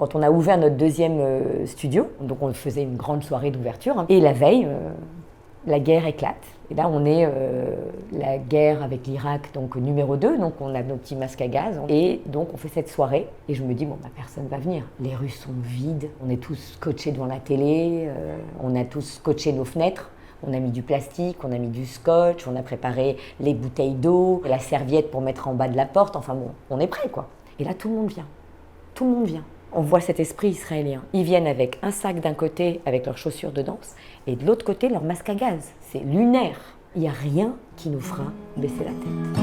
quand on a ouvert notre deuxième studio. Donc on faisait une grande soirée d'ouverture. Hein. Et la veille, la guerre éclate. Et là, on est la guerre avec l'Irak, donc numéro 2. Donc on a nos petits masques à gaz. Et donc on fait cette soirée. Et je me dis, bon, bah, personne ne va venir. Les rues sont vides. On est tous scotchés devant la télé. On a tous scotché nos fenêtres. On a mis du plastique, on a mis du scotch, on a préparé les bouteilles d'eau, la serviette pour mettre en bas de la porte. Enfin bon, on est prêt quoi. Et là, tout le monde vient. Tout le monde vient. On voit cet esprit israélien. Ils viennent avec un sac d'un côté, avec leurs chaussures de danse, et de l'autre côté, leur masque à gaz. C'est lunaire. Il n'y a rien qui nous fera baisser la tête.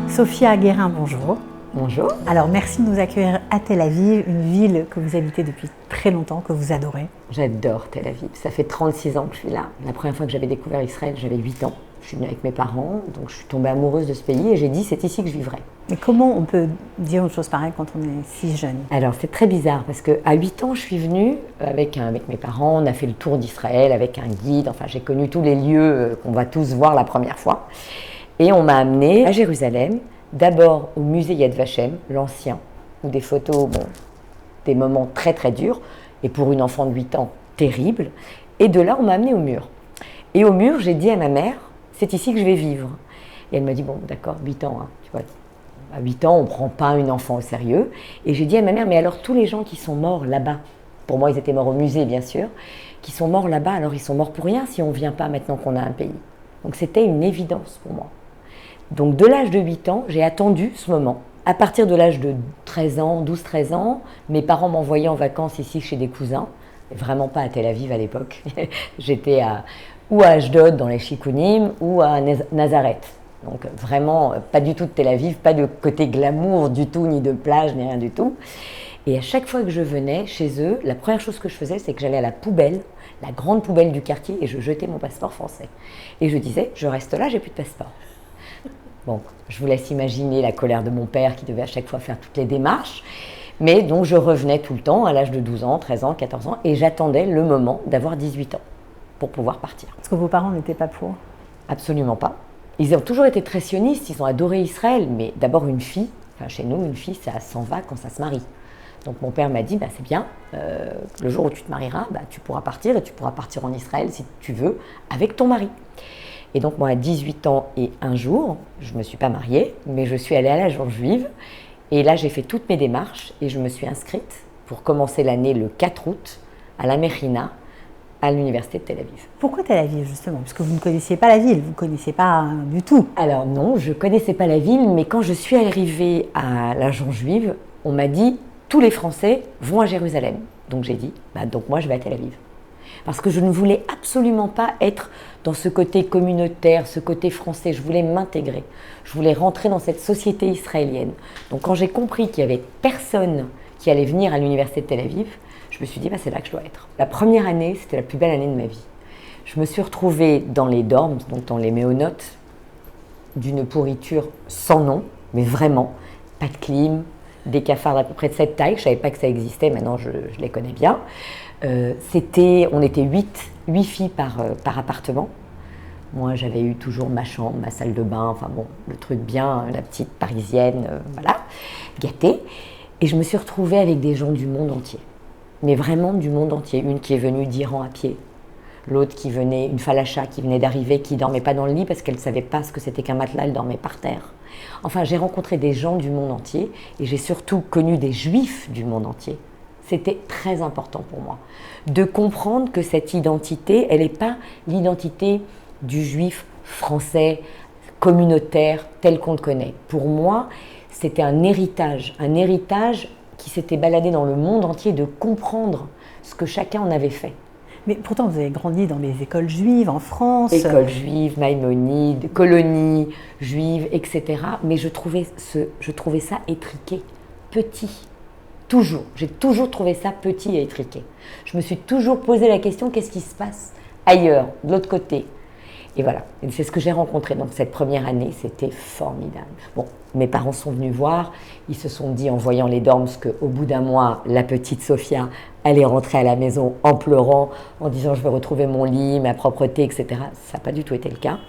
Sophia Guérin, bonjour. Bonjour. Alors, merci de nous accueillir à Tel Aviv, une ville que vous habitez depuis très longtemps, que vous adorez. J'adore Tel Aviv. Ça fait 36 ans que je suis là. La première fois que j'avais découvert Israël, j'avais 8 ans. Je suis venue avec mes parents, donc je suis tombée amoureuse de ce pays et j'ai dit c'est ici que je vivrai. Mais comment on peut dire une chose pareille quand on est si jeune? Alors c'est très bizarre parce qu'à 8 ans je suis venue avec mes parents, on a fait le tour d'Israël avec un guide, enfin j'ai connu tous les lieux qu'on va tous voir la première fois. Et on m'a amenée à Jérusalem, d'abord au musée Yad Vashem, l'ancien, où des photos, bon, des moments très très durs, et pour une enfant de 8 ans, terrible. Et de là on m'a amenée au mur. Et au mur j'ai dit à ma mère, c'est ici que je vais vivre. Et elle m'a dit, bon, d'accord, 8 ans, hein, tu vois, à 8 ans, on ne prend pas une enfant au sérieux. Et j'ai dit à ma mère, mais alors tous les gens qui sont morts là-bas, pour moi ils étaient morts au musée bien sûr, qui sont morts là-bas, alors ils sont morts pour rien si on ne vient pas maintenant qu'on a un pays. Donc c'était une évidence pour moi. Donc de l'âge de 8 ans, j'ai attendu ce moment. À partir de l'âge de 13 ans, 12-13 ans, mes parents m'envoyaient en vacances ici chez des cousins, vraiment pas à Tel Aviv à l'époque, j'étais ou à Ashdod dans les Chikounim ou à Nazareth. Donc vraiment pas du tout de Tel Aviv, pas de côté glamour du tout, ni de plage, ni rien du tout. Et à chaque fois que je venais chez eux, la première chose que je faisais, c'est que j'allais à la poubelle, la grande poubelle du quartier, et je jetais mon passeport français. Et je disais, je reste là, j'ai plus de passeport. Bon, je vous laisse imaginer la colère de mon père qui devait à chaque fois faire toutes les démarches. Mais donc je revenais tout le temps à l'âge de 12 ans, 13 ans, 14 ans, et j'attendais le moment d'avoir 18 ans pour pouvoir partir. Parce que vos parents n'étaient pas pour? Absolument pas. Ils ont toujours été très sionistes, ils ont adoré Israël, mais d'abord une fille, enfin chez nous, une fille, ça s'en va quand ça se marie. Donc mon père m'a dit, bah, c'est bien, le jour où tu te marieras, bah, tu pourras partir et tu pourras partir en Israël si tu veux, avec ton mari. Et donc moi, à 18 ans et un jour, je ne me suis pas mariée, mais je suis allée à la Jour juive. Et là, j'ai fait toutes mes démarches et je me suis inscrite pour commencer l'année le 4 août à la Mechina, à l'université de Tel Aviv. Pourquoi Tel Aviv justement? Parce que vous ne connaissiez pas la ville, vous ne connaissiez pas du tout. Alors non, je ne connaissais pas la ville, mais quand je suis arrivée à la Jour juive, on m'a dit tous les Français vont à Jérusalem. Donc j'ai dit, bah, donc moi je vais à Tel Aviv. Parce que je ne voulais absolument pas être dans ce côté communautaire, ce côté français. Je voulais m'intégrer. Je voulais rentrer dans cette société israélienne. Donc quand j'ai compris qu'il n'y avait personne qui allait venir à l'université de Tel Aviv, je me suis dit, bah, c'est là que je dois être. La première année, c'était la plus belle année de ma vie. Je me suis retrouvée dans les dorms, donc dans les méonotes, d'une pourriture sans nom, mais vraiment, pas de clim, des cafards d'à peu près de cette taille. Je ne savais pas que ça existait, maintenant je les connais bien. On était 8 filles par appartement. Moi, j'avais eu toujours ma chambre, ma salle de bain, enfin bon, le truc bien, la petite parisienne, voilà, gâtée. Et je me suis retrouvée avec des gens du monde entier. Mais vraiment du monde entier. Une qui est venue d'Iran à pied, l'autre qui venait, une falacha qui venait d'arriver, qui ne dormait pas dans le lit parce qu'elle ne savait pas ce que c'était qu'un matelas, elle dormait par terre. Enfin, j'ai rencontré des gens du monde entier et j'ai surtout connu des juifs du monde entier. C'était très important pour moi de comprendre que cette identité, elle n'est pas l'identité du juif français, communautaire, tel qu'on le connaît. Pour moi, c'était un héritage qui s'était baladé dans le monde entier, de comprendre ce que chacun en avait fait. Mais pourtant, vous avez grandi dans des écoles juives en France. Écoles juives, Maïmonide, colonies juives, etc. Mais je trouvais ça étriqué, petit. Toujours. J'ai toujours trouvé ça petit et étriqué. Je me suis toujours posé la question, qu'est-ce qui se passe ailleurs, de l'autre côté? Et voilà, et c'est ce que j'ai rencontré. Donc cette première année, c'était formidable. Bon, mes parents sont venus voir, ils se sont dit en voyant les dorms qu'au bout d'un mois, la petite Sophia allait rentrer à la maison en pleurant, en disant je vais retrouver mon lit, ma propreté, etc. Ça n'a pas du tout été le cas.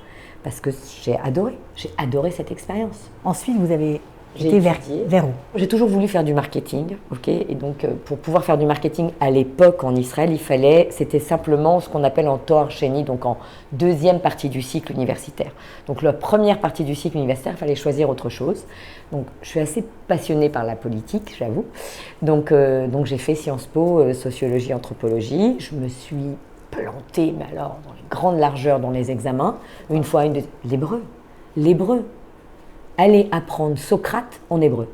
parce que j'ai adoré cette expérience. Ensuite, vous avez J'ai été étudié. vers où? J'ai toujours voulu faire du marketing, ok. Et donc, pour pouvoir faire du marketing à l'époque en Israël, c'était simplement ce qu'on appelle en Toar Sheni, donc en deuxième partie du cycle universitaire. Donc, la première partie du cycle universitaire, il fallait choisir autre chose. Donc, je suis assez passionnée par la politique, j'avoue. Donc j'ai fait Sciences Po, sociologie, anthropologie. Je me suis plantée, mais alors, dans les grandes largeurs dans les examens. Une fois, l'hébreu. Aller apprendre Socrate en hébreu.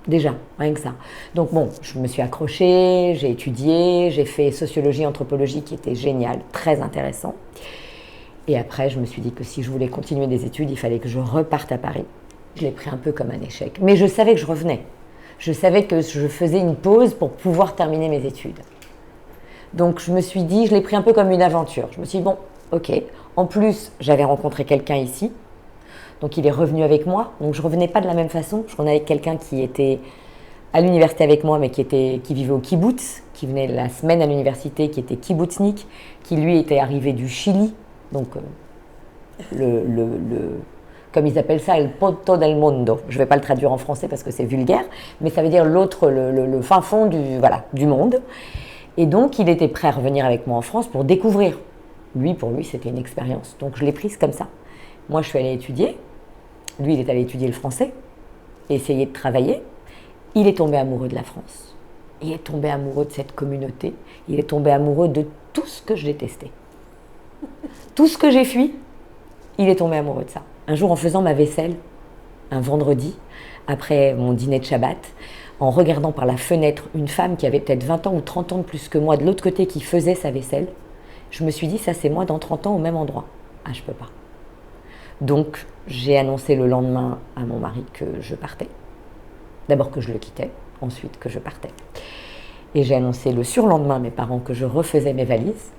Déjà, rien que ça. Donc bon, je me suis accrochée, j'ai étudié, j'ai fait sociologie, anthropologie qui était génial, très intéressant. Et après, je me suis dit que si je voulais continuer des études, il fallait que je reparte à Paris. Je l'ai pris un peu comme un échec. Mais je savais que je revenais. Je savais que je faisais une pause pour pouvoir terminer mes études. Donc je me suis dit, je l'ai pris un peu comme une aventure. Je me suis dit, bon, ok. En plus, j'avais rencontré quelqu'un ici. Donc il est revenu avec moi. Donc je ne revenais pas de la même façon. Je revenais avec quelqu'un qui était à l'université avec moi, mais qui vivait au kibbutz, qui venait la semaine à l'université, qui était kibbutznik, qui lui était arrivé du Chili. Donc comme ils appellent ça, el poto del mundo. Je ne vais pas le traduire en français parce que c'est vulgaire, mais ça veut dire le fin fond du monde. Et donc il était prêt à revenir avec moi en France pour découvrir. Pour lui, c'était une expérience. Donc je l'ai prise comme ça. Moi, je suis allée étudier. Lui, il est allé étudier le français, essayer de travailler. Il est tombé amoureux de la France. Il est tombé amoureux de cette communauté. Il est tombé amoureux de tout ce que je détestais. Tout ce que j'ai fui, il est tombé amoureux de ça. Un jour, en faisant ma vaisselle, un vendredi, après mon dîner de Shabbat, en regardant par la fenêtre une femme qui avait peut-être 20 ans ou 30 ans de plus que moi, de l'autre côté, qui faisait sa vaisselle, je me suis dit, ça c'est moi dans 30 ans au même endroit. Ah, je peux pas. Donc, j'ai annoncé le lendemain à mon mari que je partais. D'abord que je le quittais, ensuite que je partais. Et j'ai annoncé le surlendemain à mes parents que je refaisais mes valises.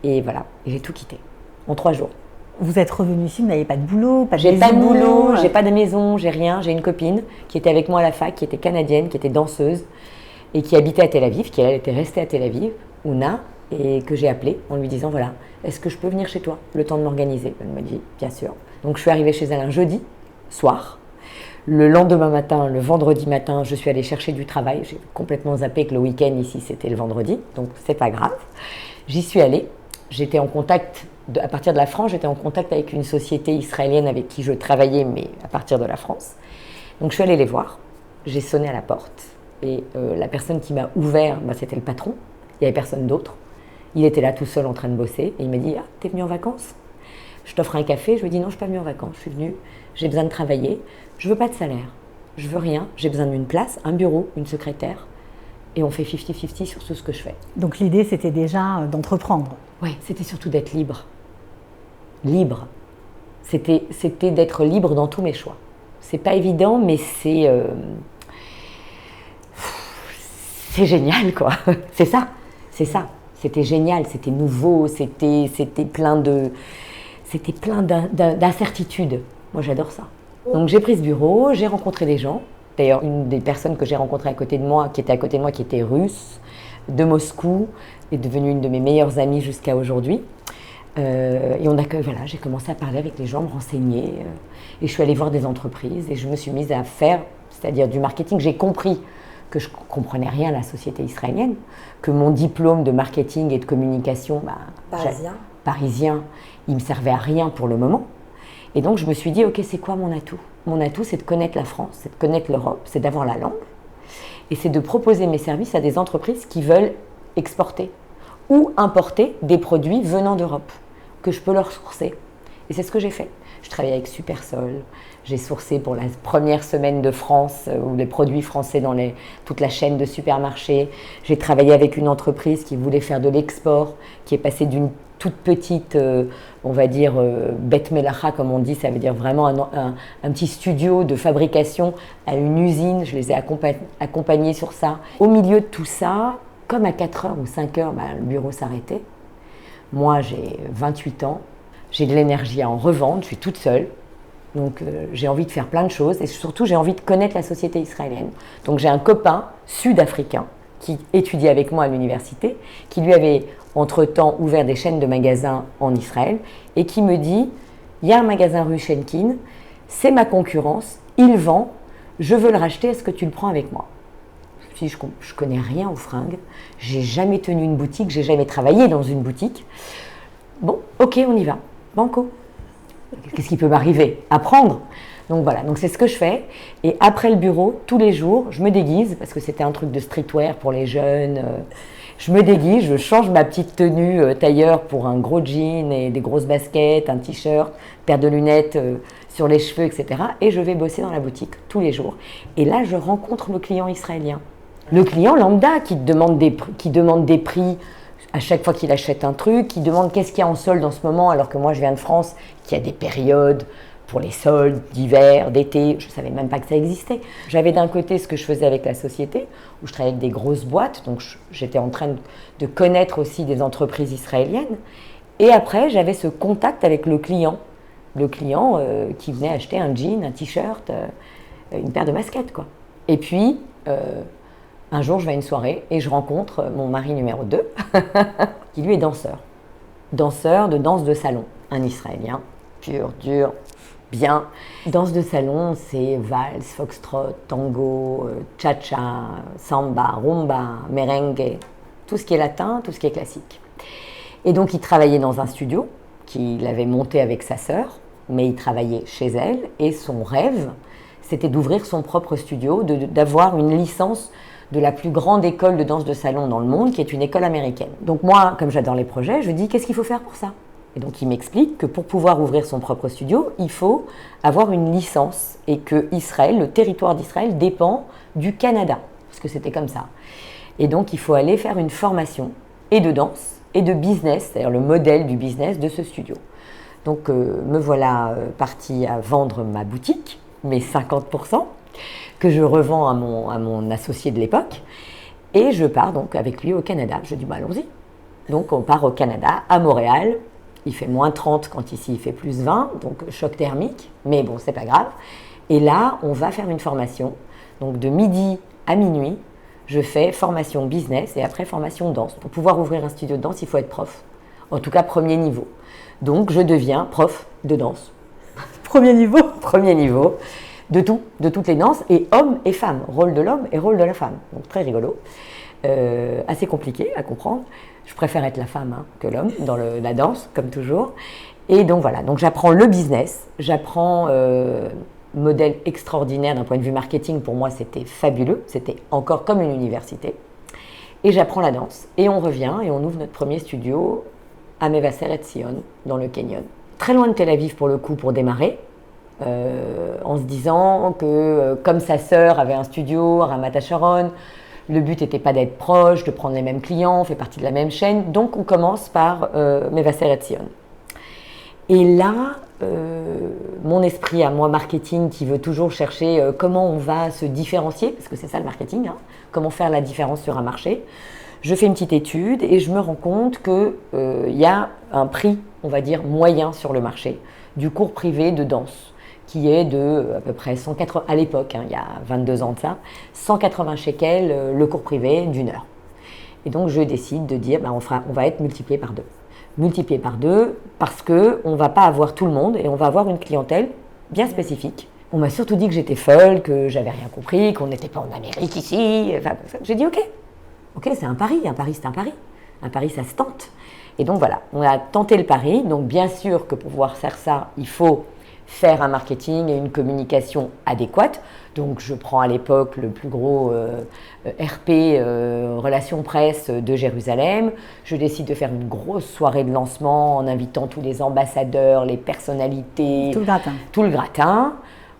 Et voilà, j'ai tout quitté, en 3 jours. Vous êtes revenu ici, vous n'avez pas de boulot, pas de J'ai maison, pas de boulot, j'ai pas de maison, j'ai rien. J'ai une copine qui était avec moi à la fac, qui était canadienne, qui était danseuse et qui habitait à Tel Aviv, qui elle était restée à Tel Aviv, Ouna, et que j'ai appelée en lui disant, voilà, est-ce que je peux venir chez toi, le temps de m'organiser? Elle m'a dit, bien sûr. Donc je suis arrivée chez elle un jeudi soir. Le lendemain matin, le vendredi matin, je suis allée chercher du travail. J'ai complètement zappé que le week-end ici, c'était le vendredi, donc c'est pas grave. J'y suis allée. J'étais en contact, à partir de la France, j'étais en contact avec une société israélienne avec qui je travaillais, mais à partir de la France. Donc je suis allée les voir. J'ai sonné à la porte. Et la personne qui m'a ouvert, c'était le patron. Il n'y avait personne d'autre. Il était là tout seul en train de bosser. Et il m'a dit, ah, t'es venu en vacances? Je t'offre un café. Je lui ai dit, non, je ne suis pas venue en vacances. Je suis venue, j'ai besoin de travailler. Je ne veux pas de salaire. Je ne veux rien. J'ai besoin d'une place, un bureau, une secrétaire. Et on fait 50-50 sur tout ce que je fais. Donc l'idée, c'était déjà d'entreprendre. Oui, c'était surtout d'être libre. Libre. C'était d'être libre dans tous mes choix. C'est pas évident, mais c'est génial, quoi. C'est ça. C'était génial, c'était nouveau, c'était plein d'incertitudes. Moi, j'adore ça. Donc, j'ai pris ce bureau, j'ai rencontré des gens. D'ailleurs, une des personnes que j'ai rencontrées qui était à côté de moi, qui était russe, de Moscou, est devenue une de mes meilleures amies jusqu'à aujourd'hui. Et j'ai commencé à parler avec les gens, me renseigner. Et je suis allée voir des entreprises et je me suis mise à faire, c'est-à-dire du marketing. J'ai compris que je ne comprenais rien à la société israélienne, que mon diplôme de marketing et de communication parisien, il ne me servait à rien pour le moment. Et donc, je me suis dit, ok, c'est quoi mon atout? Mon atout, c'est de connaître la France, c'est de connaître l'Europe, c'est d'avoir la langue. Et c'est de proposer mes services à des entreprises qui veulent exporter ou importer des produits venant d'Europe, que je peux leur sourcer. Et c'est ce que j'ai fait. Je travaillais avec Supersol. J'ai sourcé pour la première semaine de France ou les produits français dans toute la chaîne de supermarchés. J'ai travaillé avec une entreprise qui voulait faire de l'export, qui est passée d'une toute petite, on va dire, bet melacha, comme on dit, ça veut dire vraiment un petit studio de fabrication à une usine. Je les ai accompagnés sur ça. Au milieu de tout ça, comme à 4h ou 5h, le bureau s'arrêtait. Moi, j'ai 28 ans. J'ai de l'énergie à en revendre, je suis toute seule. Donc j'ai envie de faire plein de choses et surtout j'ai envie de connaître la société israélienne. Donc j'ai un copain sud-africain qui étudiait avec moi à l'université, qui lui avait entre-temps ouvert des chaînes de magasins en Israël et qui me dit il y a un magasin rue Schenkin, c'est ma concurrence, il vend, je veux le racheter, est-ce que tu le prends avec moi? Je connais rien aux fringues, j'ai jamais tenu une boutique, j'ai jamais travaillé dans une boutique. Bon, ok, on y va, banco. Qu'est-ce qui peut m'arriver? Apprendre. Donc voilà, donc c'est ce que je fais. Et après le bureau, tous les jours, je me déguise, parce que c'était un truc de streetwear pour les jeunes. Je me déguise, je change ma petite tenue tailleur pour un gros jean et des grosses baskets, un t-shirt, paire de lunettes sur les cheveux, etc. Et je vais bosser dans la boutique tous les jours. Et là, je rencontre le client israélien. Le client lambda qui demande des prix à chaque fois qu'il achète un truc, qui demande qu'est-ce qu'il y a en solde en ce moment, alors que moi je viens de France, qui a des périodes pour les soldes d'hiver, d'été, je ne savais même pas que ça existait. J'avais d'un côté ce que je faisais avec la société, où je travaillais avec des grosses boîtes, donc j'étais en train de connaître aussi des entreprises israéliennes. Et après, j'avais ce contact avec le client qui venait acheter un jean, un t-shirt, une paire de baskets, quoi. Et puis, un jour, je vais à une soirée et je rencontre mon mari numéro 2, qui lui est danseur. Danseur de danse de salon, un Israélien, pur, dur, bien. Danse de salon, c'est valse, foxtrot, tango, cha-cha, samba, rumba, merengue, tout ce qui est latin, tout ce qui est classique. Et donc, il travaillait dans un studio qu'il avait monté avec sa sœur, mais il travaillait chez elle et son rêve, c'était d'ouvrir son propre studio, d'avoir une licence de la plus grande école de danse de salon dans le monde, qui est une école américaine. Donc moi, comme j'adore les projets, je dis qu'est-ce qu'il faut faire pour ça? Et donc il m'explique que pour pouvoir ouvrir son propre studio, il faut avoir une licence et que Israël, le territoire d'Israël dépend du Canada, parce que c'était comme ça. Et donc il faut aller faire une formation et de danse et de business, c'est-à-dire le modèle du business de ce studio. Donc me voilà partie à vendre ma boutique, mes 50%, que je revends à mon associé de l'époque, et je pars donc avec lui au Canada. Je dis, bah, allons-y. Donc on part au Canada, à Montréal. Il fait moins 30 quand ici il fait plus 20, donc choc thermique, mais bon, c'est pas grave. Et là, on va faire une formation. Donc de midi à minuit, je fais formation business et après formation danse. Pour pouvoir ouvrir un studio de danse, il faut être prof. En tout cas, premier niveau. Donc je deviens prof de danse. Premier niveau? Premier niveau. De toutes les danses, et hommes et femmes, rôle de l'homme et rôle de la femme. Donc très rigolo, assez compliqué à comprendre. Je préfère être la femme que l'homme dans la danse, comme toujours. Et donc voilà, donc j'apprends le business, j'apprends modèle extraordinaire d'un point de vue marketing. Pour moi, c'était fabuleux, c'était encore comme une université. Et j'apprends la danse, et on revient et on ouvre notre premier studio à Mevaseret Sion, dans le Canyon. Très loin de Tel Aviv pour le coup, pour démarrer. En se disant que comme sa sœur avait un studio à Ramat HaSharon, le but n'était pas d'être proche, de prendre les mêmes clients, on fait partie de la même chaîne, donc on commence par Mevaseret Sion. Et là, mon esprit à moi marketing qui veut toujours chercher comment on va se différencier, parce que c'est ça le marketing, comment faire la différence sur un marché, je fais une petite étude et je me rends compte qu'il y a un prix, on va dire, moyen sur le marché du cours privé de danse, qui est de à peu près 180, à l'époque, il y a 22 ans de ça, 180 shekels le cours privé d'une heure. Et donc je décide de dire, on va être multiplié par deux. Multiplié par deux parce qu'on ne va pas avoir tout le monde et on va avoir une clientèle bien spécifique. On m'a surtout dit que j'étais folle, que j'avais rien compris, qu'on n'était pas en Amérique ici. Enfin, j'ai dit ok, c'est un pari c'est un pari. Un pari, ça se tente. Et donc voilà, on a tenté le pari. Donc bien sûr que pour pouvoir faire ça, il faut faire un marketing et une communication adéquate. Donc je prends à l'époque le plus gros RP, relations presse de Jérusalem. Je décide de faire une grosse soirée de lancement en invitant tous les ambassadeurs, les personnalités. Tout le gratin. Tout le gratin.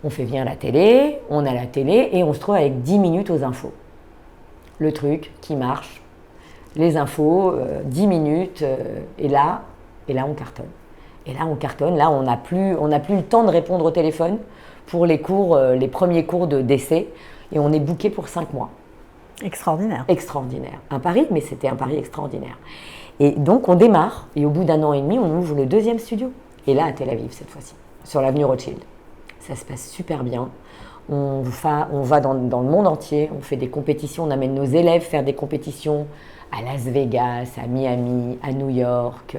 On fait venir la télé, on a la télé et on se trouve avec 10 minutes aux infos. Le truc qui marche, les infos, 10 minutes, et là on cartonne. Et là, on cartonne. Là, on n'a plus le temps de répondre au téléphone pour les premiers cours d'essai. Et on est booké pour 5 mois. Extraordinaire. Extraordinaire. Un pari, mais c'était un pari extraordinaire. Et donc, on démarre. Et au bout d'1 an et demi, on ouvre le 2e studio. Et là, à Tel Aviv, cette fois-ci, sur l'avenue Rothschild. Ça se passe super bien. On va dans le monde entier. On fait des compétitions. On amène nos élèves faire des compétitions à Las Vegas, à Miami, à New York.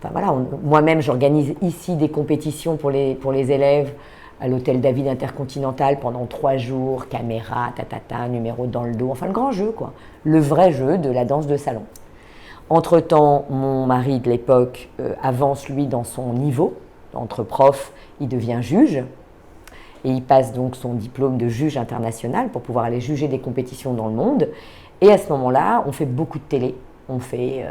Enfin voilà, moi-même j'organise ici des compétitions pour les élèves à l'hôtel David Intercontinental pendant 3 jours, caméra, tatata, numéro dans le dos, enfin le grand jeu quoi, le vrai jeu de la danse de salon. Entre-temps, mon mari de l'époque avance lui dans son niveau, entre prof, il devient juge et il passe donc son diplôme de juge international pour pouvoir aller juger des compétitions dans le monde. Et à ce moment-là, on fait beaucoup de télé. On fait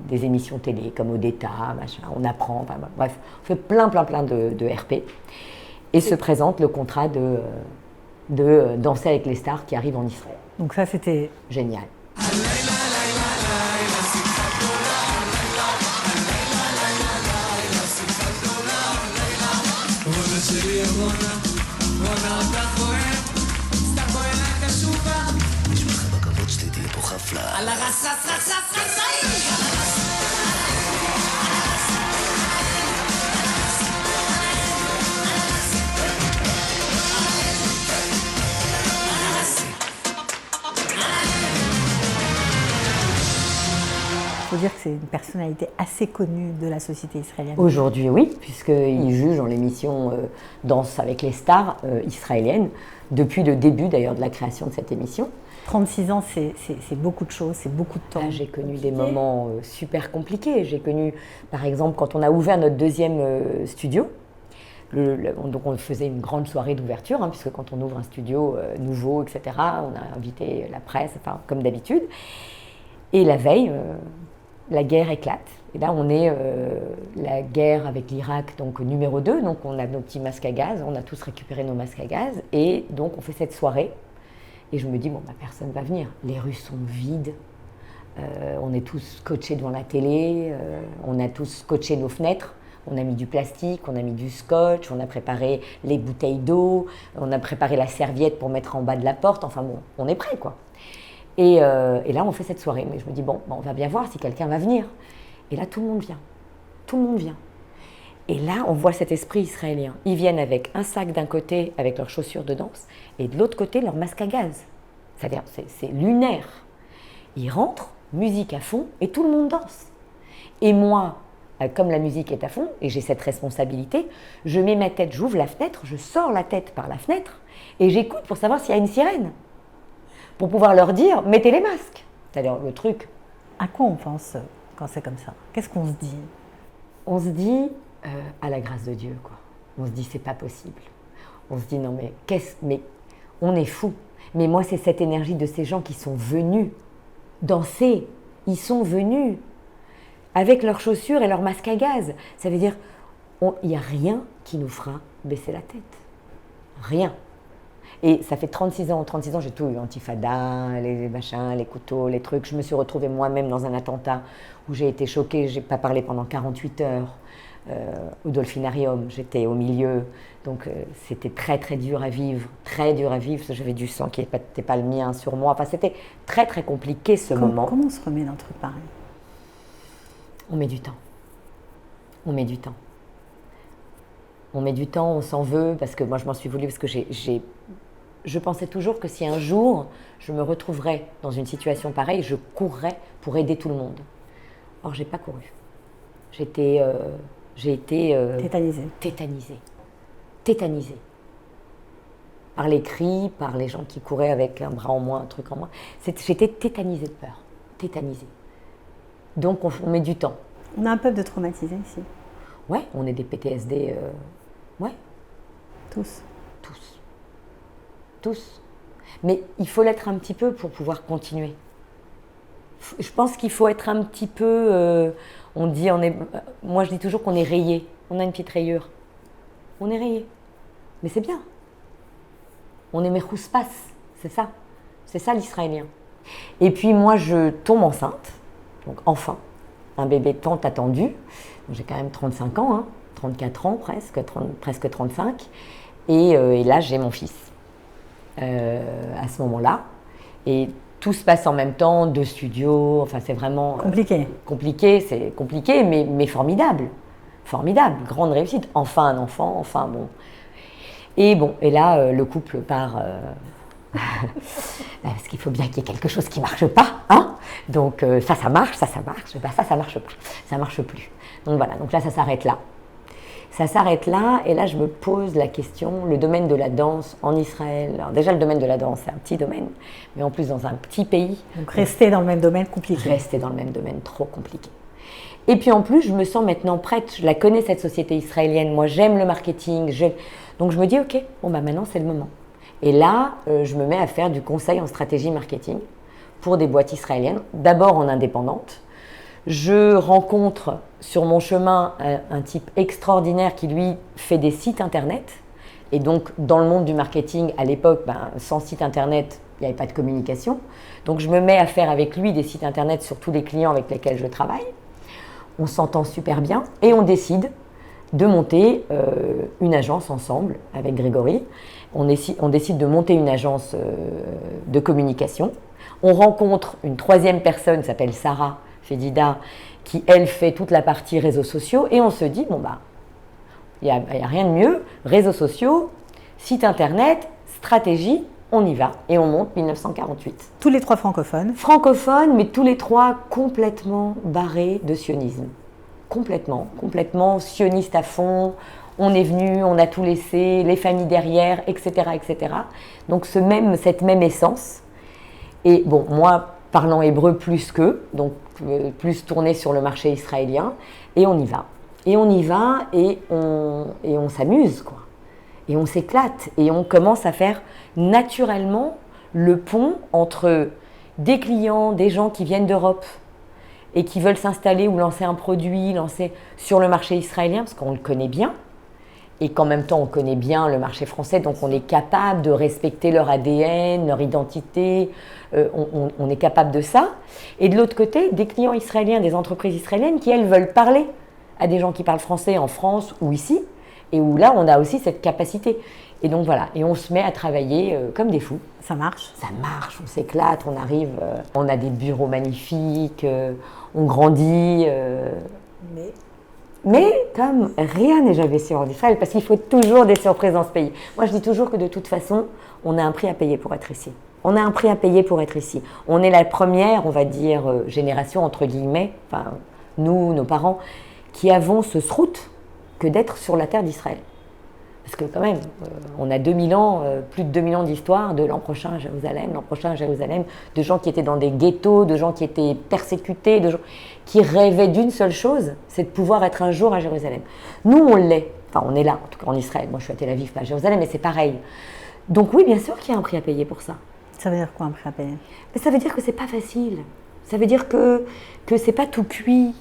des émissions télé comme Odetta, machin, on apprend, enfin, bref, on fait plein de RP. Et se présente le contrat de Danser avec les stars qui arrive en Israël. Donc ça, c'était génial. Il faut dire que c'est une personnalité assez connue de la société israélienne. Aujourd'hui, oui, puisqu'il juge dans l'émission Danse avec les stars israéliennes, depuis le début d'ailleurs de la création de cette émission. 36 ans, c'est beaucoup de choses, c'est beaucoup de temps. Ah, j'ai connu des moments super compliqués. J'ai connu, par exemple, quand on a ouvert notre deuxième studio, donc on faisait une grande soirée d'ouverture, hein, puisque quand on ouvre un studio nouveau, etc., on a invité la presse, enfin, comme d'habitude. Et la veille, la guerre éclate. Et là, on est la guerre avec l'Irak, donc numéro 2. Donc, on a nos petits masques à gaz. On a tous récupéré nos masques à gaz. Et donc, on fait cette soirée. Et je me dis, bon, bah, personne ne va venir. Les rues sont vides. On est tous scotchés devant la télé. On a tous scotché nos fenêtres. On a mis du plastique, on a mis du scotch. On a préparé les bouteilles d'eau. On a préparé la serviette pour mettre en bas de la porte. Enfin, bon, on est prêt, quoi. Et là, on fait cette soirée. Mais je me dis, bon, on va bien voir si quelqu'un va venir. Et là, tout le monde vient. Tout le monde vient. Et là, on voit cet esprit israélien. Ils viennent avec un sac d'un côté, avec leurs chaussures de danse, et de l'autre côté, leur masque à gaz. C'est-à-dire, c'est lunaire. Ils rentrent, musique à fond, et tout le monde danse. Et moi, comme la musique est à fond, et j'ai cette responsabilité, je mets ma tête, j'ouvre la fenêtre, je sors la tête par la fenêtre, et j'écoute pour savoir s'il y a une sirène. Pour pouvoir leur dire, mettez les masques. C'est-à-dire le truc. À quoi on pense quand c'est comme ça? Qu'est-ce qu'on se dit? On se dit, à la grâce de Dieu, quoi. On se dit, c'est pas possible. On se dit, non mais on est fous. Mais moi, c'est cette énergie de ces gens qui sont venus danser. Ils sont venus avec leurs chaussures et leurs masques à gaz. Ça veut dire, il n'y a rien qui nous fera baisser la tête. Rien. Et ça fait 36 ans, j'ai tout eu, Antifada, les machins, les couteaux, les trucs. Je me suis retrouvée moi-même dans un attentat où j'ai été choquée, j'ai pas parlé pendant 48 heures au Dolphinarium, j'étais au milieu. Donc c'était très dur à vivre, parce que j'avais du sang qui n'était pas le mien sur moi. Enfin, c'était très compliqué ce moment. Comment on se remet d'un truc pareil? On met du temps. On met du temps. On met du temps, on s'en veut, parce que moi je m'en suis voulu, parce que je pensais toujours que si un jour je me retrouverais dans une situation pareille, je courrais pour aider tout le monde. Or, j'ai pas couru. J'ai été tétanisée. Par les cris, par les gens qui couraient avec un bras en moins, un truc en moins. J'étais tétanisée de peur. Tétanisée. Donc, on met du temps. On a un peuple de traumatisés ici. Ouais, on est des PTSD. Ouais. Tous. Mais il faut l'être un petit peu pour pouvoir continuer. Je pense qu'il faut être un petit peu... moi, je dis toujours qu'on est rayé. On a une petite rayure. On est rayé. Mais c'est bien. On est mechouspas. C'est ça. C'est ça l'israélien. Et puis moi, je tombe enceinte. Donc enfin, un bébé tant attendu. Donc, j'ai quand même 35 ans, hein, 34 ans presque 35. Et là, j'ai mon fils. À ce moment-là. Et tout se passe en même temps, 2 studios, enfin c'est vraiment... Compliqué, c'est compliqué, mais formidable. Formidable, grande réussite. Enfin un enfant, enfin bon. Et là, le couple part Parce qu'il faut bien qu'il y ait quelque chose qui ne marche pas. Hein, donc ça marche, ça marche. Ben, ça ne marche pas. Ça ne marche plus. Donc voilà, donc là, ça s'arrête là. Ça s'arrête là, et là, je me pose la question, le domaine de la danse en Israël. Alors déjà, le domaine de la danse, c'est un petit domaine, mais en plus dans un petit pays. Donc rester dans le même domaine, compliqué. Rester dans le même domaine, trop compliqué. Et puis en plus, je me sens maintenant prête. Je la connais, cette société israélienne. Moi, j'aime le marketing. Donc je me dis, ok, bon bah maintenant, c'est le moment. Et là, je me mets à faire du conseil en stratégie marketing pour des boîtes israéliennes, d'abord en indépendante. Je rencontre sur mon chemin un type extraordinaire qui, lui, fait des sites internet. Et donc, dans le monde du marketing, à l'époque, sans site internet, il n'y avait pas de communication. Donc, je me mets à faire avec lui des sites internet sur tous les clients avec lesquels je travaille. On s'entend super bien et on décide de monter une agence ensemble avec Grégory. On décide de monter une agence de communication. On rencontre une troisième personne qui s'appelle Sarah Fedida, qui, elle, fait toute la partie réseaux sociaux, et on se dit, bon bah, il n'y a rien de mieux, réseaux sociaux, site internet, stratégie, on y va, et on monte 1948. Tous les trois francophones. Francophones, mais tous les trois complètement barrés de sionisme. Complètement sioniste à fond, on est venu, on a tout laissé, les familles derrière, etc., etc. Donc cette même essence, et bon, moi, parlant hébreu plus qu'eux, donc plus tourné sur le marché israélien, et on y va. Et on s'amuse, quoi. Et on s'éclate, et on commence à faire naturellement le pont entre des clients, des gens qui viennent d'Europe et qui veulent s'installer ou lancer un produit, lancer sur le marché israélien, parce qu'on le connaît bien, et qu'en même temps on connaît bien le marché français, donc on est capable de respecter leur ADN, leur identité, on est capable de ça. Et de l'autre côté, des clients israéliens, des entreprises israéliennes qui, elles, veulent parler à des gens qui parlent français en France ou ici, et où là, on a aussi cette capacité. Et donc voilà, et on se met à travailler comme des fous. Ça marche. Ça marche, on s'éclate, on arrive, on a des bureaux magnifiques, on grandit. Mais comme rien n'est jamais sûr en Israël, parce qu'il faut toujours des surprises dans ce pays. Moi, je dis toujours que de toute façon, on a un prix à payer pour être ici. On a un prix à payer pour être ici. On est la première, on va dire, génération, entre guillemets, enfin, nous, nos parents, qui avons ce srout que d'être sur la terre d'Israël. Parce que quand même, on a 2000 ans, plus de 2000 ans d'histoire de l'an prochain à Jérusalem, de gens qui étaient dans des ghettos, de gens qui étaient persécutés, de gens qui rêvaient d'une seule chose, c'est de pouvoir être un jour à Jérusalem. Nous, on l'est. Enfin, on est là, en tout cas en Israël. Moi, je suis à Tel Aviv, pas à Jérusalem, mais c'est pareil. Donc oui, bien sûr qu'il y a un prix à payer pour ça. Ça veut dire quoi, un prix à payer? Mais ça veut dire que c'est pas facile. Ça veut dire que c'est pas tout cuit.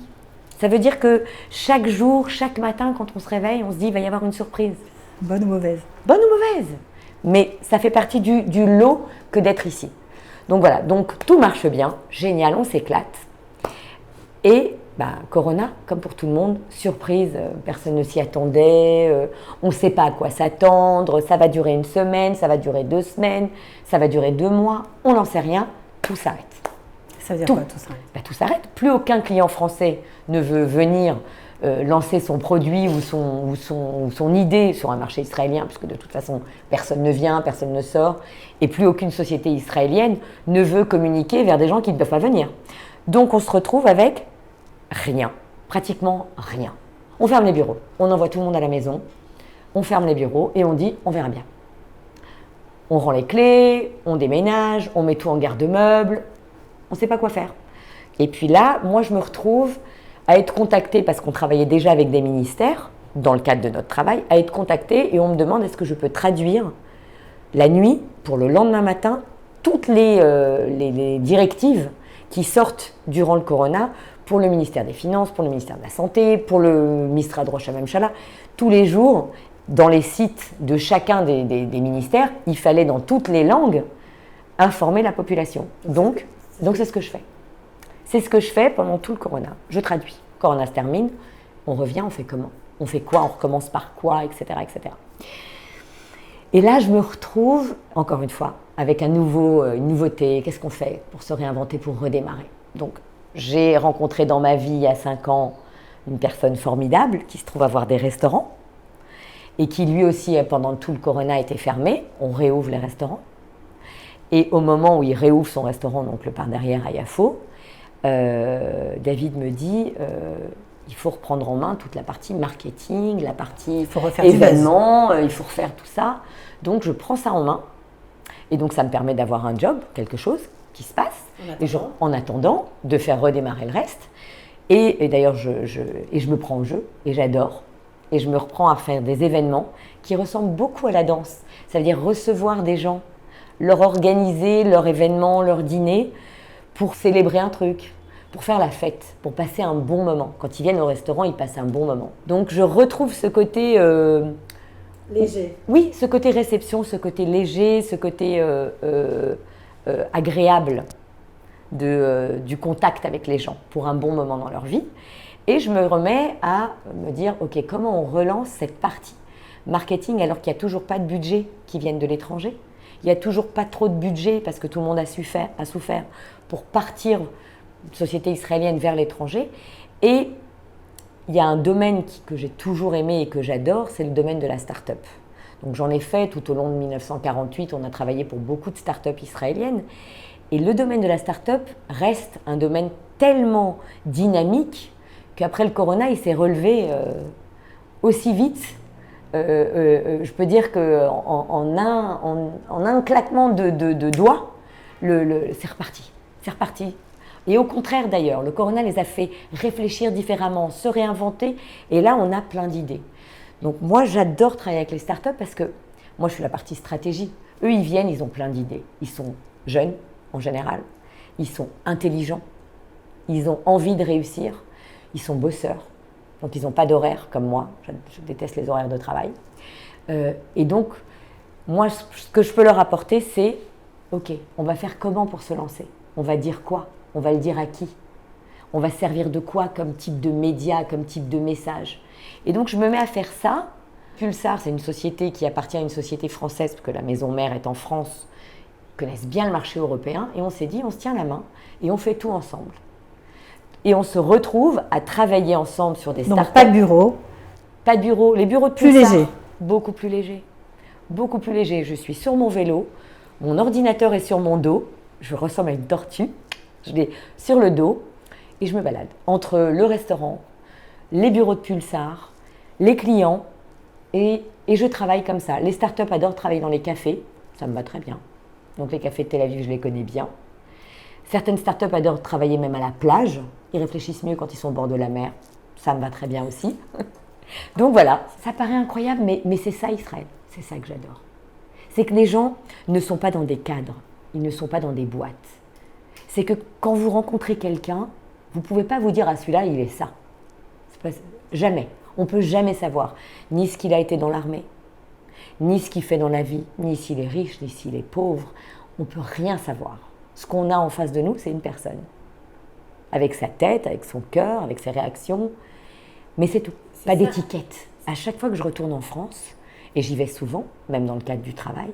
Ça veut dire que chaque jour, chaque matin, quand on se réveille, on se dit, il va y avoir une surprise. Bonne ou mauvaise? Bonne ou mauvaise. Mais ça fait partie du lot que d'être ici. Donc voilà, donc tout marche bien, génial, on s'éclate. Et Corona, comme pour tout le monde, surprise, personne ne s'y attendait, on ne sait pas à quoi s'attendre, ça va durer une semaine, ça va durer 2 semaines, ça va durer 2 mois, on n'en sait rien, tout s'arrête. Ça veut dire quoi, tout s'arrête? Tout s'arrête, plus aucun client français ne veut venir lancer son produit ou son idée sur un marché israélien, puisque de toute façon, personne ne vient, personne ne sort, et plus aucune société israélienne ne veut communiquer vers des gens qui ne peuvent pas venir. Donc on se retrouve avec rien, pratiquement rien. On ferme les bureaux, on envoie tout le monde à la maison, on ferme les bureaux et on dit on verra bien. On rend les clés, on déménage, on met tout en garde-meubles, on ne sait pas quoi faire. Et puis là, moi je me retrouve à être contactée, parce qu'on travaillait déjà avec des ministères, dans le cadre de notre travail, à être contactée et on me demande est-ce que je peux traduire la nuit, pour le lendemain matin, toutes les directives qui sortent durant le Corona pour le ministère des Finances, pour le ministère de la Santé, pour le Misrad Rosh HaMemshala. Tous les jours, dans les sites de chacun des ministères, il fallait dans toutes les langues informer la population. Donc c'est ce que je fais. C'est ce que je fais pendant tout le Corona. Je traduis. Corona se termine, on revient, on fait comment? On fait quoi? On recommence par quoi? Etc., etc. Et là, je me retrouve, encore une fois, avec une nouveauté. Qu'est-ce qu'on fait pour se réinventer, pour redémarrer? Donc, j'ai rencontré dans ma vie, il y a 5 ans, une personne formidable qui se trouve avoir des restaurants et qui, lui aussi, pendant tout le Corona, était fermé. On réouvre les restaurants. Et au moment où il réouvre son restaurant, donc le par derrière à Yafo, David me dit il faut reprendre en main toute la partie marketing, la partie événements, il faut refaire tout ça. Donc je prends ça en main. Et donc ça me permet d'avoir un job, quelque chose qui se passe, en attendant de faire redémarrer le reste. Et d'ailleurs, je me prends au jeu et j'adore. Et je me reprends à faire des événements qui ressemblent beaucoup à la danse. Ça veut dire recevoir des gens, leur organiser leur événement, leur dîner, pour célébrer un truc, pour faire la fête, pour passer un bon moment. Quand ils viennent au restaurant, ils passent un bon moment. Donc je retrouve ce côté... léger. Oui, ce côté réception, ce côté léger, ce côté agréable du contact avec les gens pour un bon moment dans leur vie. Et je me remets à me dire, ok, comment on relance cette partie marketing alors qu'il n'y a toujours pas de budget qui viennent de l'étranger. Il n'y a toujours pas trop de budget parce que tout le monde a souffert pour partir d'une société israélienne vers l'étranger. Et il y a un domaine que j'ai toujours aimé et que j'adore, c'est le domaine de la start-up. Donc j'en ai fait tout au long de 1948, on a travaillé pour beaucoup de start-up israéliennes. Et le domaine de la start-up reste un domaine tellement dynamique qu'après le corona, il s'est relevé aussi vite. Je peux dire qu'en un claquement de doigts, c'est reparti. C'est reparti. Et au contraire d'ailleurs, le corona les a fait réfléchir différemment, se réinventer. Et là, on a plein d'idées. Donc moi, j'adore travailler avec les startups parce que moi, je suis la partie stratégie. Eux, ils viennent, ils ont plein d'idées. Ils sont jeunes, en général. Ils sont intelligents. Ils ont envie de réussir. Ils sont bosseurs. Donc, ils n'ont pas d'horaire comme moi. Je déteste les horaires de travail. Et donc, moi, ce que je peux leur apporter, c'est OK, on va faire comment pour se lancer? On va dire quoi? On va le dire à qui? On va servir de quoi comme type de média, comme type de message? Et donc, je me mets à faire ça. Pulsar, c'est une société qui appartient à une société française, parce que la maison mère est en France. Ils connaissent bien le marché européen. Et on s'est dit, on se tient la main et on fait tout ensemble. Et on se retrouve à travailler ensemble sur des startups. Donc, pas de bureau. Pas de bureau. Les bureaux de plus Pulsar, légers. Beaucoup plus légers. Beaucoup plus légers. Je suis sur mon vélo. Mon ordinateur est sur mon dos. Je ressemble à une tortue. Je l'ai sur le dos. Et je me balade entre le restaurant, les bureaux de Pulsar, les clients. Et je travaille comme ça. Les startups adorent travailler dans les cafés. Ça me va très bien. Donc les cafés de Tel Aviv, je les connais bien. Certaines startups adorent travailler même à la plage. Ils réfléchissent mieux quand ils sont au bord de la mer. Ça me va très bien aussi. Donc voilà, ça paraît incroyable, mais c'est ça Israël. C'est ça que j'adore. C'est que les gens ne sont pas dans des cadres. Ils ne sont pas dans des boîtes. C'est que quand vous rencontrez quelqu'un, vous ne pouvez pas vous dire « Ah, celui-là, il est ça ». Jamais. On ne peut jamais savoir ni ce qu'il a été dans l'armée, ni ce qu'il fait dans la vie, ni s'il est riche, ni s'il est pauvre. On ne peut rien savoir. Ce qu'on a en face de nous, c'est une personne. Avec sa tête, avec son cœur, avec ses réactions. Mais c'est tout. Pas d'étiquette. À chaque fois que je retourne en France, et j'y vais souvent, même dans le cadre du travail,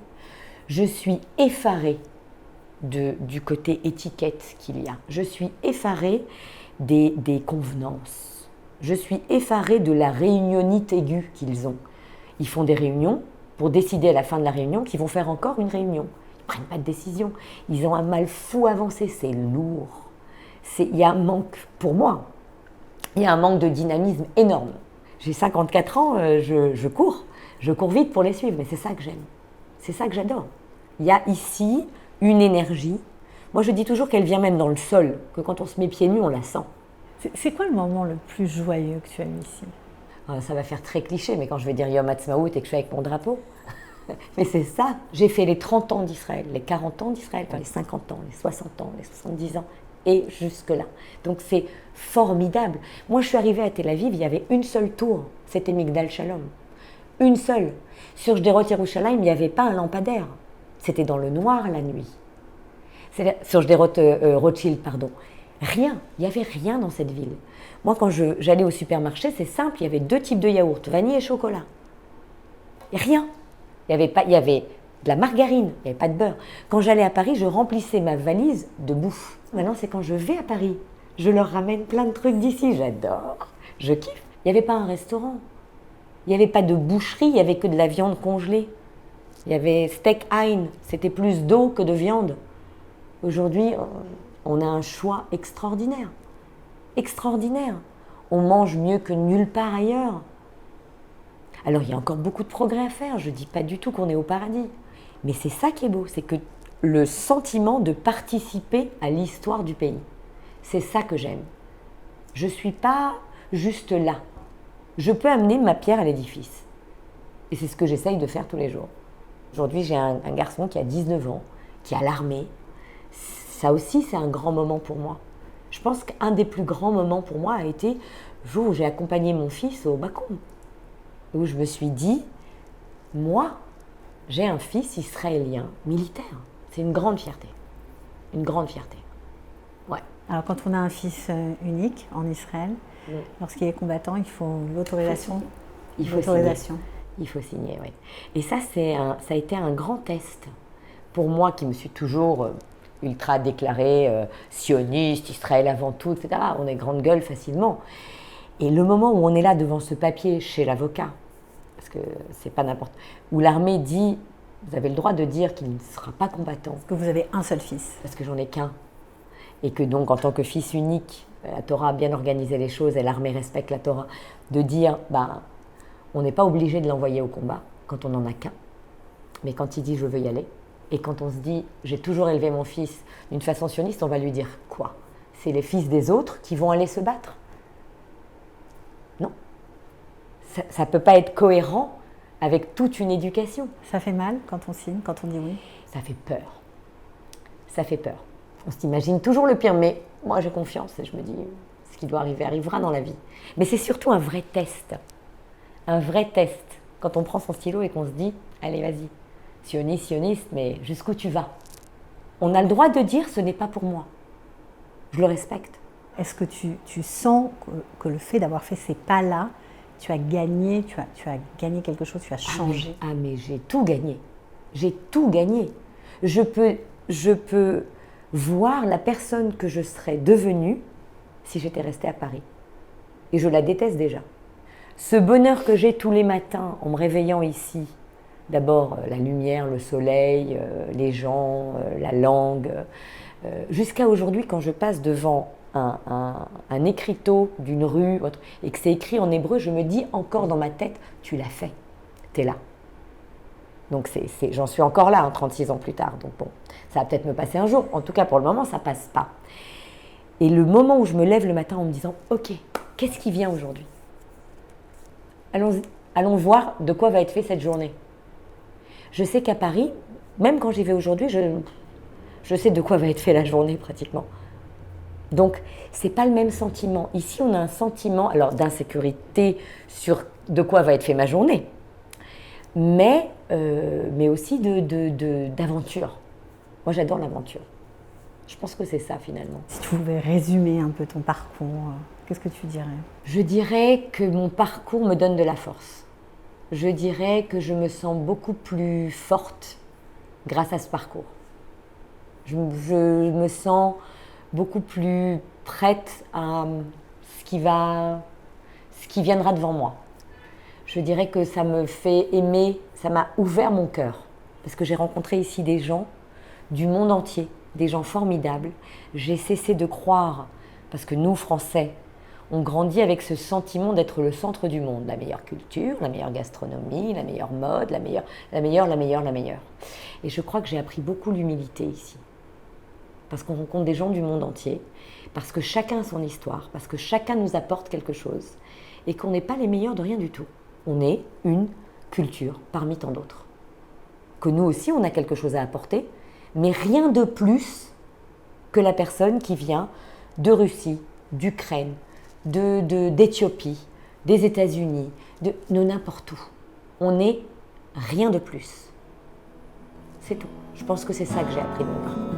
je suis effarée du côté étiquette qu'il y a. Je suis effarée des convenances. Je suis effarée de la réunionnite aiguë qu'ils ont. Ils font des réunions pour décider à la fin de la réunion qu'ils vont faire encore une réunion. Ils ne prennent pas de décision. Ils ont un mal fou avancé. C'est lourd. Il y a un manque, pour moi, il y a un manque de dynamisme énorme. J'ai 54 ans, je cours. Je cours vite pour les suivre, mais c'est ça que j'aime. C'est ça que j'adore. Il y a ici une énergie. Moi, je dis toujours qu'elle vient même dans le sol, que quand on se met pieds nus, on la sent. C'est quoi le moment le plus joyeux que tu as eu ici? Ça va faire très cliché, mais quand je vais dire Yom Ha'atzmaut et que je suis avec mon drapeau. Mais c'est ça. J'ai fait les 30 ans d'Israël, les 40 ans d'Israël, les 50 ans, les 60 ans, les 70 ans, et jusque-là. Donc c'est formidable. Moi, je suis arrivée à Tel Aviv, il y avait une seule tour, c'était Migdal Shalom. Une seule. Sur Sderot Yerushalayim, il n'y avait pas un lampadaire. C'était dans le noir la nuit. Sur Sderot Rothschild, pardon. Rien. Il n'y avait rien dans cette ville. Moi, quand j'allais au supermarché, c'est simple, il y avait 2 types de yaourts, vanille et chocolat. Rien. Il y avait de la margarine, il n'y avait pas de beurre. Quand j'allais à Paris, je remplissais ma valise de bouffe. Maintenant, c'est quand je vais à Paris, je leur ramène plein de trucs d'ici. J'adore. Je kiffe. Il n'y avait pas un restaurant. Il n'y avait pas de boucherie, il n'y avait que de la viande congelée. Il y avait steak Hein, c'était plus d'eau que de viande. Aujourd'hui, on a un choix extraordinaire. Extraordinaire. On mange mieux que nulle part ailleurs. Alors, il y a encore beaucoup de progrès à faire. Je ne dis pas du tout qu'on est au paradis. Mais c'est ça qui est beau, c'est que le sentiment de participer à l'histoire du pays. C'est ça que j'aime. Je ne suis pas juste là. Je peux amener ma pierre à l'édifice. Et c'est ce que j'essaye de faire tous les jours. Aujourd'hui, j'ai un garçon qui a 19 ans, qui est à l'armée. Ça aussi, c'est un grand moment pour moi. Je pense qu'un des plus grands moments pour moi a été le jour où j'ai accompagné mon fils au Bakoum. Où je me suis dit, moi, j'ai un fils israélien militaire. C'est une grande fierté. Une grande fierté. Ouais. Alors quand on a un fils unique en Israël, lorsqu'il est combattant, il faut l'autorisation. Il faut l'autorisation. Il faut signer, oui. Et ça, ça a été un grand test. Pour moi, qui me suis toujours ultra déclarée sioniste, Israël avant tout, etc. On est grande gueule facilement. Et le moment où on est là devant ce papier chez l'avocat, parce que c'est pas n'importe... où l'armée dit, vous avez le droit de dire qu'il ne sera pas combattant. Parce que vous avez un seul fils. Parce que j'en ai qu'un. Et que donc, en tant que fils unique, la Torah a bien organisé les choses et l'armée respecte la Torah, de dire, on n'est pas obligé de l'envoyer au combat quand on n'en a qu'un. Mais quand il dit je veux y aller, et quand on se dit j'ai toujours élevé mon fils d'une façon sioniste, on va lui dire quoi? C'est les fils des autres qui vont aller se battre? Non. Ça ne peut pas être cohérent avec toute une éducation. Ça fait mal quand on signe, quand on dit oui? Ça fait peur. Ça fait peur. On s'imagine toujours le pire, mais moi j'ai confiance et je me dis ce qui doit arriver arrivera dans la vie. Mais c'est surtout un vrai test. Un vrai test, quand on prend son stylo et qu'on se dit « Allez, vas-y, sioniste, mais jusqu'où tu vas ?» On a le droit de dire « Ce n'est pas pour moi ». Je le respecte. Est-ce que tu sens que le fait d'avoir fait ces pas-là, tu as gagné, tu as gagné quelque chose, tu as changé? Mais j'ai tout gagné. J'ai tout gagné. Je peux voir la personne que je serais devenue si j'étais restée à Paris. Et je la déteste déjà. Ce bonheur que j'ai tous les matins en me réveillant ici, d'abord la lumière, le soleil, les gens, la langue, jusqu'à aujourd'hui quand je passe devant un écriteau d'une rue et que c'est écrit en hébreu, je me dis encore dans ma tête, tu l'as fait, t'es là. Donc j'en suis encore là, 36 ans plus tard, donc bon, ça va peut-être me passer un jour, en tout cas pour le moment ça passe pas. Et le moment où je me lève le matin en me disant, ok, qu'est-ce qui vient aujourd'hui ? Allons voir de quoi va être fait cette journée. Je sais qu'à Paris, même quand j'y vais aujourd'hui, je sais de quoi va être fait la journée pratiquement. Donc, ce n'est pas le même sentiment. Ici, on a un sentiment d'insécurité sur de quoi va être fait ma journée, mais aussi d'aventure. Moi, j'adore l'aventure. Je pense que c'est ça finalement. Si tu pouvais résumer un peu ton parcours, qu'est-ce que tu dirais? Je dirais que mon parcours me donne de la force. Je dirais que je me sens beaucoup plus forte grâce à ce parcours. Je me sens beaucoup plus prête à ce qui viendra devant moi. Je dirais que ça me fait aimer, ça m'a ouvert mon cœur. Parce que j'ai rencontré ici des gens du monde entier, des gens formidables. J'ai cessé de croire, parce que nous, Français, on grandit avec ce sentiment d'être le centre du monde. La meilleure culture, la meilleure gastronomie, la meilleure mode, la meilleure. Et je crois que j'ai appris beaucoup l'humilité ici. Parce qu'on rencontre des gens du monde entier, parce que chacun a son histoire, parce que chacun nous apporte quelque chose, et qu'on n'est pas les meilleurs de rien du tout. On est une culture parmi tant d'autres. Que nous aussi, on a quelque chose à apporter, mais rien de plus que la personne qui vient de Russie, d'Ukraine, d'Éthiopie, des États-Unis, de n'importe où. On n'est rien de plus. C'est tout. Je pense que c'est ça que j'ai appris de mon parcours.